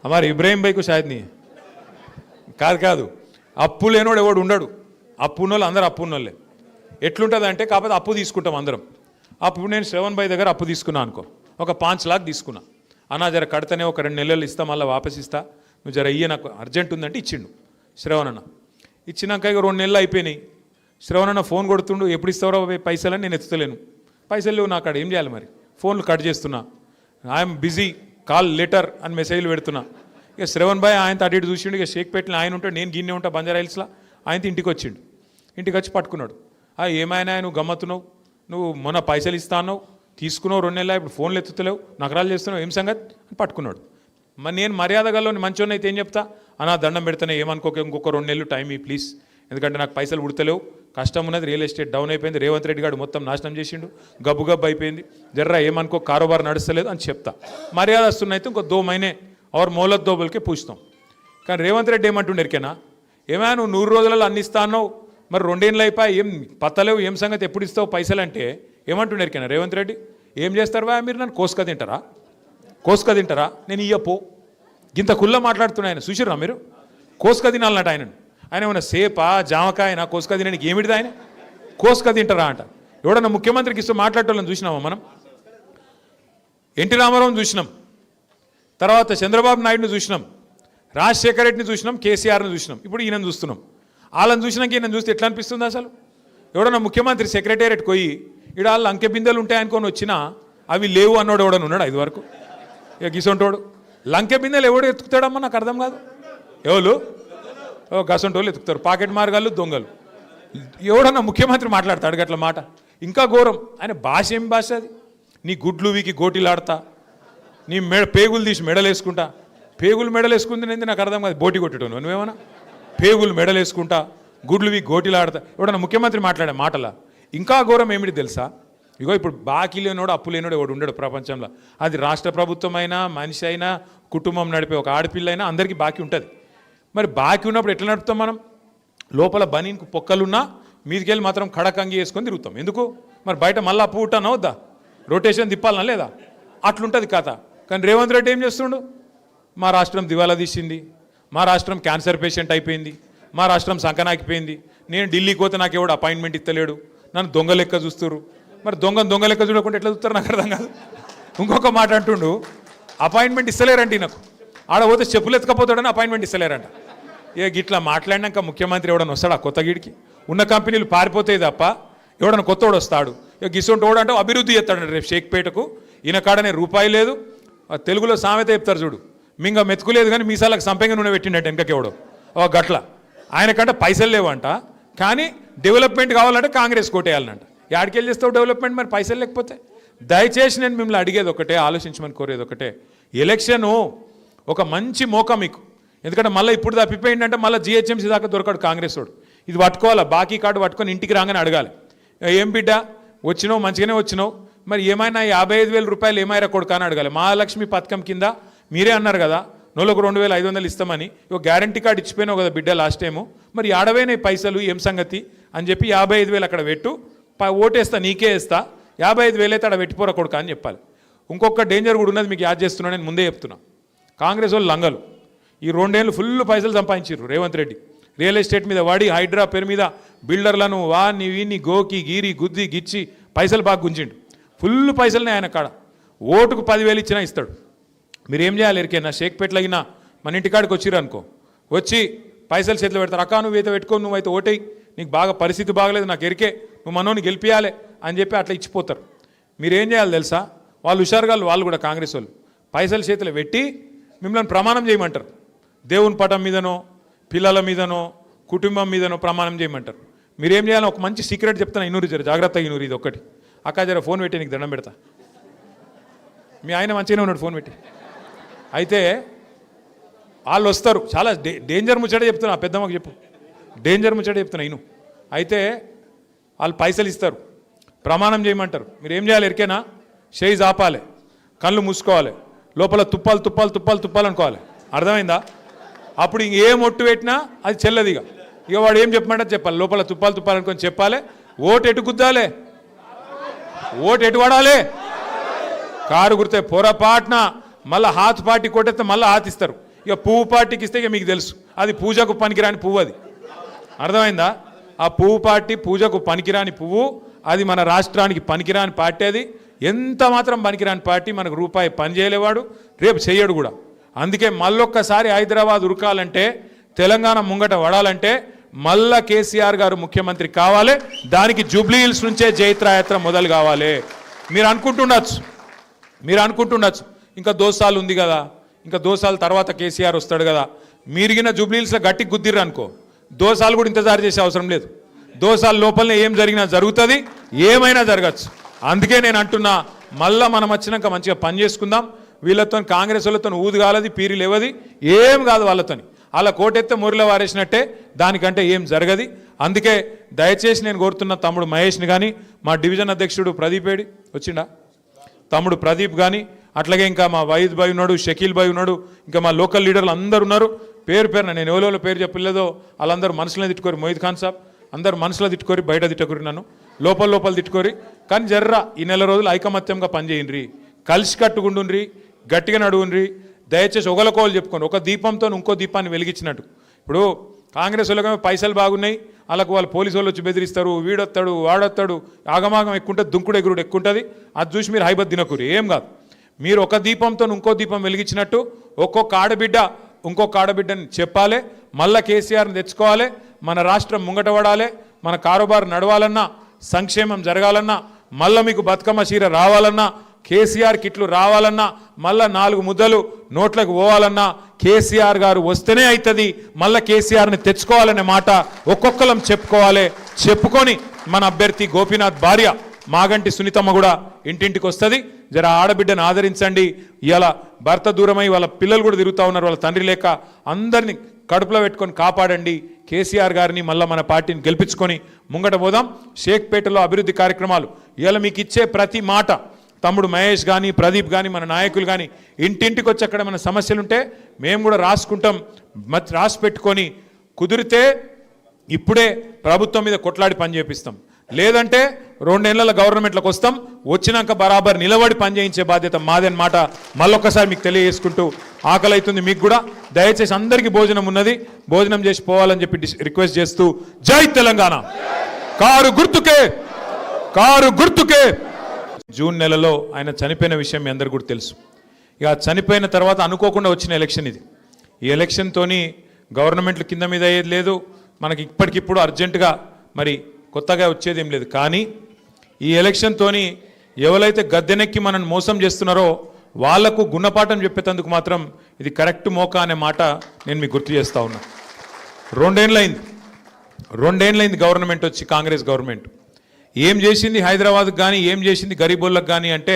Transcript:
हमारे इब्राहिम भाई को शायद नहीं है కాదు కాదు అప్పు లేనోడు ఎవడు ఉండడు అప్పు ఉన్నోళ్ళు అందరూ అప్పు ఉన్నోళ్ళే ఎట్లుంటుంది అంటే కాకపోతే అప్పు తీసుకుంటాం అందరం అప్పుడు నేను శ్రవణ్ భాయ్ దగ్గర అప్పు తీసుకున్నా అనుకో ఒక 5 लाख తీసుకున్నా అన్నా జర కడితేనే ఒక 2 నెలలు ఇస్తా మళ్ళీ వాపస్ ఇస్తా నువ్వు జర ఇయ్య నాకు అర్జెంట్ ఉందంటే ఇచ్చిండు శ్రవణ్ అన్న ఇచ్చినాక ఇక 2 నెలలు అయిపోయినాయి శ్రవణ్ అన్న ఫోన్ కొడుతుండు ఎప్పుడు ఇస్తావో పైసలని నేను ఎత్తుతలేను పైసలు లేవు నాకు అక్కడ ఏం చేయాలి మరి ఫోన్లు కట్ చేస్తున్నా ఐఎమ్ బిజీ కాల్ లెటర్ అని మెసేజ్లు పెడుతున్నా ఇక శ్రవణ్ భాయ్ ఆయన అటు ఇటు చూసిండు ఇక షేక్ పెట్టిన ఆయన ఉంటాడు నేను గిన్నె ఉంటా బంజారా హిల్స్లో ఆయన ఇంటికి వచ్చిండు ఇంటికి వచ్చి పట్టుకున్నాడు ఏమైనా నువ్వు గమ్మత్తున్నావు నువ్వు మొన్న పైసలు ఇస్తాను తీసుకున్నావు 2 నెలలు ఇప్పుడు ఫోన్లు ఎత్తుతలేవు నకరాలు చేస్తున్నావు ఏం సంగతి అని పట్టుకున్నాడు మరి నేను మర్యాద గల్లోని మంచోని అయితే ఏం చెప్తా అన్నా దండం పెడితేనే ఏమనుకోక ఇంకొక 2 నెలలు టైం ఈ ప్లీజ్ ఎందుకంటే నాకు పైసలు ఉడతలేవు కష్టం ఉన్నది రియల్ ఎస్టేట్ డౌన్ అయిపోయింది రేవంత్ రెడ్డి గారు మొత్తం నాశనం చేసిండు గబ్బు గబ్బు అయిపోయింది జర్రా ఏమనుకో కారోబార్ నడుస్తలేదు అని చెప్తా మర్యాద వస్తున్నాయితే ఇంకో 2 మहीने और मोहलत दो बोल के पूछता हूँ కానీ రేవంత్ రెడ్డి ఏమంటుండే ఎరికేనా ఏమైనా నువ్వు 100 రోజులలో అన్ని ఇస్తాను మరి 2 ఏళ్ళు అయిపోయి ఏం పత్తలేవు ఏం సంగతి ఎప్పుడు ఇస్తావు పైసలు అంటే ఏమంటుండే ఎరికేనా రేవంత్ రెడ్డి ఏం చేస్తారు మీరు నన్ను కోసుక తింటారా నేను ఇయ్యపో ఇంత కుల్ల మాట్లాడుతున్నా ఆయన చూసిర్రా మీరు కోసుక తినాలన్నట్టు ఆయన ఏమన్నా సేపా జామకాయన కోసుక తినడానికి ఏమిటిది ఆయన కోసుక తింటారా అంట ఎవడన్నా ముఖ్యమంత్రికి ఇస్తూ మాట్లాడటోళ్ళని చూసినామా మనం ఎన్టీ రామారావుని చూసినాం తర్వాత చంద్రబాబు నాయుడుని చూసినాం రాజశేఖర రెడ్డిని చూసినాం కేసీఆర్ని చూసినాం ఇప్పుడు ఈయనను చూస్తున్నాం వాళ్ళని చూసినాక ఈయన చూస్తే ఎట్లా అనిపిస్తుంది అసలు ఎవడన్నా ముఖ్యమంత్రి సెక్రటేరియట్ పోయి ఇక్కడ వాళ్ళు అంకె బిందెలు ఉంటాయనుకొని వచ్చినా అవి లేవు అన్నోడు ఎవడన్నా ఉన్నాడు 5 వరకు ఇక గిసొంటోడు లంకె బిందెలు ఎవడు ఎత్తుకుతాడమ్మా నాకు అర్థం కాదు ఎవరు గసంటోళ్ళు ఎత్తుకుతారు పాకెట్ మార్గాలు దొంగలు ఎవడన్నా ముఖ్యమంత్రి మాట్లాడతాడు అట్లా మాట ఇంకా ఘోరం ఆయన భాష ఏం భాష అది నీ గుడ్లు వీకి గోటీలాడతా నీ పేగులు తీసి మెడలేసుకుంటా పేగులు మెడలేసుకుంది నాకు అర్థం కాదు బోటి కొట్టడం నువ్వేమన్నా పేగులు మెడలేసుకుంటా గుడ్లు వీకి గోటీలాడతా ఎవడన్నా ముఖ్యమంత్రి మాట్లాడే మాటలా ఇంకా ఘోరం ఏమిటి తెలుసా ఇగో ఇప్పుడు బాకీ లేనోడు అప్పు లేనోడు ఎవడు ఉండడు ప్రపంచంలో అది రాష్ట్ర ప్రభుత్వం అయినా మనిషి అయినా కుటుంబం నడిపే ఒక ఆడపిల్ల అయినా అందరికీ బాకీ ఉంటుంది మరి బాకీ ఉన్నప్పుడు ఎట్లా నడుపుతాం మనం లోపల బనీన్కు పొక్కలున్నా మీదికెళ్ళి మాత్రం ఖడకంగి వేసుకొని తిరుగుతాం ఎందుకు మరి బయట మళ్ళీ అప్పు ఉంటానా వద్దా రొటేషన్ తిప్పాలనా లేదా అట్లుంటుంది కథ కానీ రేవంత్ రెడ్డి ఏం చేస్తుండు మా రాష్ట్రం దివాలా తీసింది మా రాష్ట్రం క్యాన్సర్ పేషెంట్ అయిపోయింది మా రాష్ట్రం సంకనాకిపోయింది నేను ఢిల్లీకి పోతే నాకు ఎవడు అపాయింట్మెంట్ ఇస్తలేడు నన్ను దొంగ లెక్క చూస్తారు మరి దొంగ లెక్క చూడకుండా ఎట్లా చూస్తారు నాకు అర్థం కాదు ఇంకొక మాట అంటుండు అపాయింట్మెంట్ ఇస్తలేరండి నాకు ఆడ పోతే చెప్పులు ఎత్తుకపోతాడని అపాయింట్మెంట్ ఇస్తలేరంట ఇక ఇట్లా మాట్లాడినాక ముఖ్యమంత్రి ఎవడన్నా వస్తాడు ఆ కొత్త గిడికి ఉన్న కంపెనీలు పారిపోతాయి తప్ప ఎవడన్నా కొత్తోడు వస్తాడు ఇక గిసొంటోడు అంటే అభివృద్ధి చేస్తాడు రేపు షేక్పేటకు ఈయన కాడనే రూపాయి లేదు తెలుగులో సామెత చెప్తారు చూడు మింగ మెతుకులేదు కానీ మీసాలకు సంపెంగ నూనె పెట్టిండట వెనకకెవడో గట్ల ఆయనకంటే పైసలు లేవంట కానీ డెవలప్మెంట్ కావాలంటే కాంగ్రెస్ కోటేయాలనంట యాడికెళ్ళి చేస్తావు డెవలప్మెంట్ మరి పైసలు లేకపోతే దయచేసి నేను మిమ్మల్ని అడిగేది ఒకటే ఆలోచించమని కోరేది ఒకటే ఎలక్షను ఒక మంచి మోకా మీకు ఎందుకంటే మళ్ళీ ఇప్పుడు తప్పిపోయిందంటే మళ్ళీ జిహెచ్ఎంసీ దాకా దొరకడు కాంగ్రెస్ వాడు ఇది పట్టుకోవాలా బాకీ కార్డు పట్టుకొని ఇంటికి రాగానే అడగాలి ఏం బిడ్డ వచ్చినావు మంచిగానే వచ్చినావు మరి ఏమైనా 55,000 రూపాయలు ఏమైనా కొడుకు అని అడగాలి మహాలక్ష్మి పథకం కింద మీరే అన్నారు కదా నెలకు 2,500 ఇస్తామని ఒక గ్యారంటీ కార్డు ఇచ్చిపోయినావు కదా బిడ్డ లాస్ట్ టైము మరి ఆడవేనే పైసలు ఏం సంగతి అని చెప్పి 55,000 అక్కడ పెట్టు ఓటేస్తా నీకే వేస్తా 55,000 అయితే అక్కడ పెట్టిపోరా కొడుక అని చెప్పాలి ఇంకొక డేంజర్ కూడా ఉన్నది మీకు యాద్ చేస్తున్నా నేను ముందే చెప్తున్నా కాంగ్రెస్ వాళ్ళు లంగలు ఈ 2 ఏళ్ళు ఫుల్ పైసలు సంపాదించారు రేవంత్ రెడ్డి రియల్ ఎస్టేట్ మీద వాడి హైడ్రా పేరు మీద బిల్డర్లను వాన్ని వీన్ని గోకి గీరి గుద్ది గిచ్చి పైసలు బాగా గుంజిండు ఫుల్ పైసలనే ఆయన కాడ ఓటుకు 10,000 ఇచ్చినా ఇస్తాడు మీరు ఏం చేయాలి ఎరికేనా షేక్పేటలో అయినా మన ఇంటికాడికి వచ్చిర్రు అనుకో వచ్చి పైసలు చేతిలో పెడతారు అక్క నువ్వు అయితే పెట్టుకో నువ్వైతే ఓటేయి నీకు బాగా పరిస్థితి బాగలేదు నాకు ఎరికే నువ్వు మనోని గెలిపియాలి అని చెప్పి అట్లా ఇచ్చిపోతారు మీరు ఏం చేయాలి తెలుసా వాళ్ళు హుషారుగా వాళ్ళు కూడా కాంగ్రెస్ వాళ్ళు పైసలు చేతిలో పెట్టి మిమ్మల్ని ప్రమాణం చేయమంటారు దేవుని పటం మీదనో పిల్లల మీదనో కుటుంబం మీదనో ప్రమాణం చేయమంటారు మీరేం చేయాలి ఒక మంచి సీక్రెట్ చెప్తాను ఇనూరు జర జాగ్రత్తగా ఇనూరు ఇది ఒకటి అక్క జర ఫోన్ పెట్టి నీకు దండం పెడతా మీ ఆయన మంచిగానే ఉన్నాడు ఫోన్ పెట్టి అయితే వాళ్ళు వస్తారు చాలా డేంజర్ ముచ్చట చెప్తున్నా పెద్దమ్మకు చెప్పు డేంజర్ ముచ్చట చెప్తున్నా ఇను అయితే వాళ్ళు పైసలు ఇస్తారు ప్రమాణం చేయమంటారు మీరు ఏం చేయాలి ఎరికేనా షేజ్ ఆపాలి కళ్ళు మూసుకోవాలి లోపల తుప్పాలు అనుకోవాలి అర్థమైందా అప్పుడు ఇంకేం ఒట్టు పెట్టినా అది చెల్లదు ఇక వాడు ఏం చెప్పమంటే చెప్పాలి లోపల తుప్పాలు అనుకొని చెప్పాలి ఓటు ఎటు గుద్దాలి ఓటు ఎటు పడాలి కారు గుర్తే పొరపాటున మళ్ళీ హాత్ పార్టీ కొట్టేస్తే మళ్ళీ హాత్ ఇస్తారు ఇక పువ్వు పార్టీకి ఇస్తే ఇక మీకు తెలుసు అది పూజకు పనికిరాని పువ్వు, అది అర్థమైందా? ఆ పువ్వు పార్టీ పూజకు పనికిరాని పువ్వు, అది మన రాష్ట్రానికి పనికిరాని పార్టీ, అది ఎంత మాత్రం పనికిరాని పార్టీ. మనకు రూపాయి పని చేయలేవాడు, రేపు చెయ్యడు కూడా. అందుకే మళ్ళొక్కసారి హైదరాబాద్ ఉరకాలంటే, తెలంగాణ ముంగట వడాలంటే మళ్ళా కేసీఆర్ గారు ముఖ్యమంత్రి కావాలి. దానికి జూబ్లీ హిల్స్ నుంచే జైత్రయాత్ర మొదలు కావాలి. మీరు అనుకుంటుండొచ్చు ఇంకా దోసాలు ఉంది కదా, ఇంకా దోసాల తర్వాత కేసీఆర్ వస్తాడు కదా. మీరిగిన జూబ్లీ హిల్స్లో గట్టి గుద్దిర్రు అనుకో, దోసాలు కూడా ఇంతజారు చేసే అవసరం లేదు. దోసాల లోపలనే ఏం జరిగినా జరుగుతుంది, ఏమైనా జరగచ్చు. అందుకే నేను అంటున్నా, మళ్ళా మనం వచ్చినాక మంచిగా పని చేసుకుందాం. వీళ్ళతో కాంగ్రెస్ వాళ్ళతో ఊదు కాలది, పీరి లేవది, ఏం కాదు వాళ్ళతోని. అలా కోటెత్తే మురిలో వారేసినట్టే, దానికంటే ఏం జరగది. అందుకే దయచేసి నేను కోరుతున్న తమ్ముడు మహేష్ని కానీ, మా డివిజన్ అధ్యక్షుడు ప్రదీప్ ఏడి వచ్చిండా, తమ్ముడు ప్రదీప్ కానీ, అట్లాగే ఇంకా మా వైద్ భాయ్ ఉన్నాడు, షకీల్ భాయ్ ఉన్నాడు, ఇంకా మా లోకల్ లీడర్లు అందరు ఉన్నారు. పేరున నేను ఎవరెవరో పేరు చెప్పలేదో వాళ్ళందరూ మనసులో తిట్టుకోరు. మొయిద్ ఖాన్ సాబ్ అందరు మనసులో తిట్టుకోరి, బయట తిట్టుకోరి, నన్ను లోపల తిట్టుకోరి. కానీ జర్రా ఈ నెల రోజులు ఐకమత్యంగా పనిచేయండి, కలిసి కట్టుకుంటుండ్రి, గట్టిగా నడువుండ్రి. దయచేసి ఒకరికోలు చెప్పుకోండి, ఒక దీపంతో ఇంకో దీపాన్ని వెలిగించినట్టు. ఇప్పుడు కాంగ్రెస్ వాళ్ళకి పైసలు బాగున్నాయి, వాళ్ళకు వాళ్ళు పోలీసు వాళ్ళు వచ్చి బెదిరిస్తారు, వీడొస్తాడు వాడొస్తాడు, ఆగమాగం ఎక్కుంటుంది, దుంకుడు ఎగురుడు ఎక్కుంటుంది. అది చూసి మీరు హైబత్ తినకూరు, ఏం కాదు. మీరు ఒక దీపంతో ఇంకో దీపం వెలిగించినట్టు ఒక్కొక్క ఆడబిడ్డ ఇంకొక ఆడబిడ్డని చెప్పాలి. మళ్ళా కేసీఆర్ని తెచ్చుకోవాలి, మన రాష్ట్రం ముంగట పడాలి, మన కారోబారు నడవాలన్నా, సంక్షేమం జరగాలన్నా, మళ్ళీ మీకు బతుకమ్మ చీర రావాలన్నా, కేసీఆర్ కిట్లు రావాలన్నా, మళ్ళా 4 ముద్దలు నోట్లకు పోవాలన్నా కేసీఆర్ గారు వస్తేనే అవుతుంది. మళ్ళీ కేసీఆర్ని తెచ్చుకోవాలనే మాట ఒక్కొక్కరం చెప్పుకోవాలి. చెప్పుకొని మన అభ్యర్థి గోపీనాథ్ భార్య మాగంటి సునీతమ్మ కూడా ఇంటింటికి వస్తుంది. జర ఆడబిడ్డను ఆదరించండి. ఇలా భర్త దూరమై వాళ్ళ పిల్లలు కూడా తిరుగుతూ ఉన్నారు, వాళ్ళ తండ్రి లేక. అందరినీ కడుపులో పెట్టుకొని కాపాడండి. కేసీఆర్ గారిని మళ్ళీ మన పార్టీని గెలిపించుకొని ముంగట పోదాం. షేక్పేటలో అభివృద్ధి కార్యక్రమాలు ఇలా మీకు ఇచ్చే ప్రతి మాట తమ్ముడు మహేష్ కానీ, ప్రదీప్ కానీ, మన నాయకులు కానీ ఇంటింటికి వచ్చి అక్కడ మన సమస్యలుంటే మేము కూడా రాసుకుంటాం. రాసి పెట్టుకొని కుదిరితే ఇప్పుడే ప్రభుత్వం మీద కొట్లాడి పని చేపిస్తాం. లేదంటే 2 నెలల గవర్నమెంట్లకు వస్తాం, వచ్చినాక బరాబర్ నిలబడి పనిచేయించే బాధ్యత మాదని మాట మళ్ళొక్కసారి మీకు తెలియజేసుకుంటూ, ఆకలి అవుతుంది మీకు కూడా. దయచేసి అందరికీ భోజనం ఉన్నది, భోజనం చేసి పోవాలని చెప్పి రిక్వెస్ట్ చేస్తూ, జై తెలంగాణ. కారు గుర్తుకే. జూన్ నెలలో ఆయన చనిపోయిన విషయం మీ అందరికీ కూడా తెలుసు. ఇక చనిపోయిన తర్వాత అనుకోకుండా వచ్చిన ఎలక్షన్ ఇది. ఈ ఎలక్షన్తోని గవర్నమెంట్లు కింద మీద అయ్యేది లేదు, మనకి ఇప్పటికిప్పుడు అర్జెంటుగా మరి కొత్తగా వచ్చేది ఏం లేదు. కానీ ఈ ఎలక్షన్తోని ఎవరైతే గద్దెనెక్కి మనల్ని మోసం చేస్తున్నారో వాళ్లకు గుణపాఠం చెప్పేందుకు మాత్రం ఇది కరెక్ట్ మోకా అనే మాట నేను మీకు గుర్తు చేస్తూ ఉన్నా. 2 ఏళ్ళైంది గవర్నమెంట్ వచ్చి, కాంగ్రెస్ గవర్నమెంట్ ఏం చేసింది హైదరాబాద్కి కానీ, ఏం చేసింది గరీబోళ్ళకి కానీ అంటే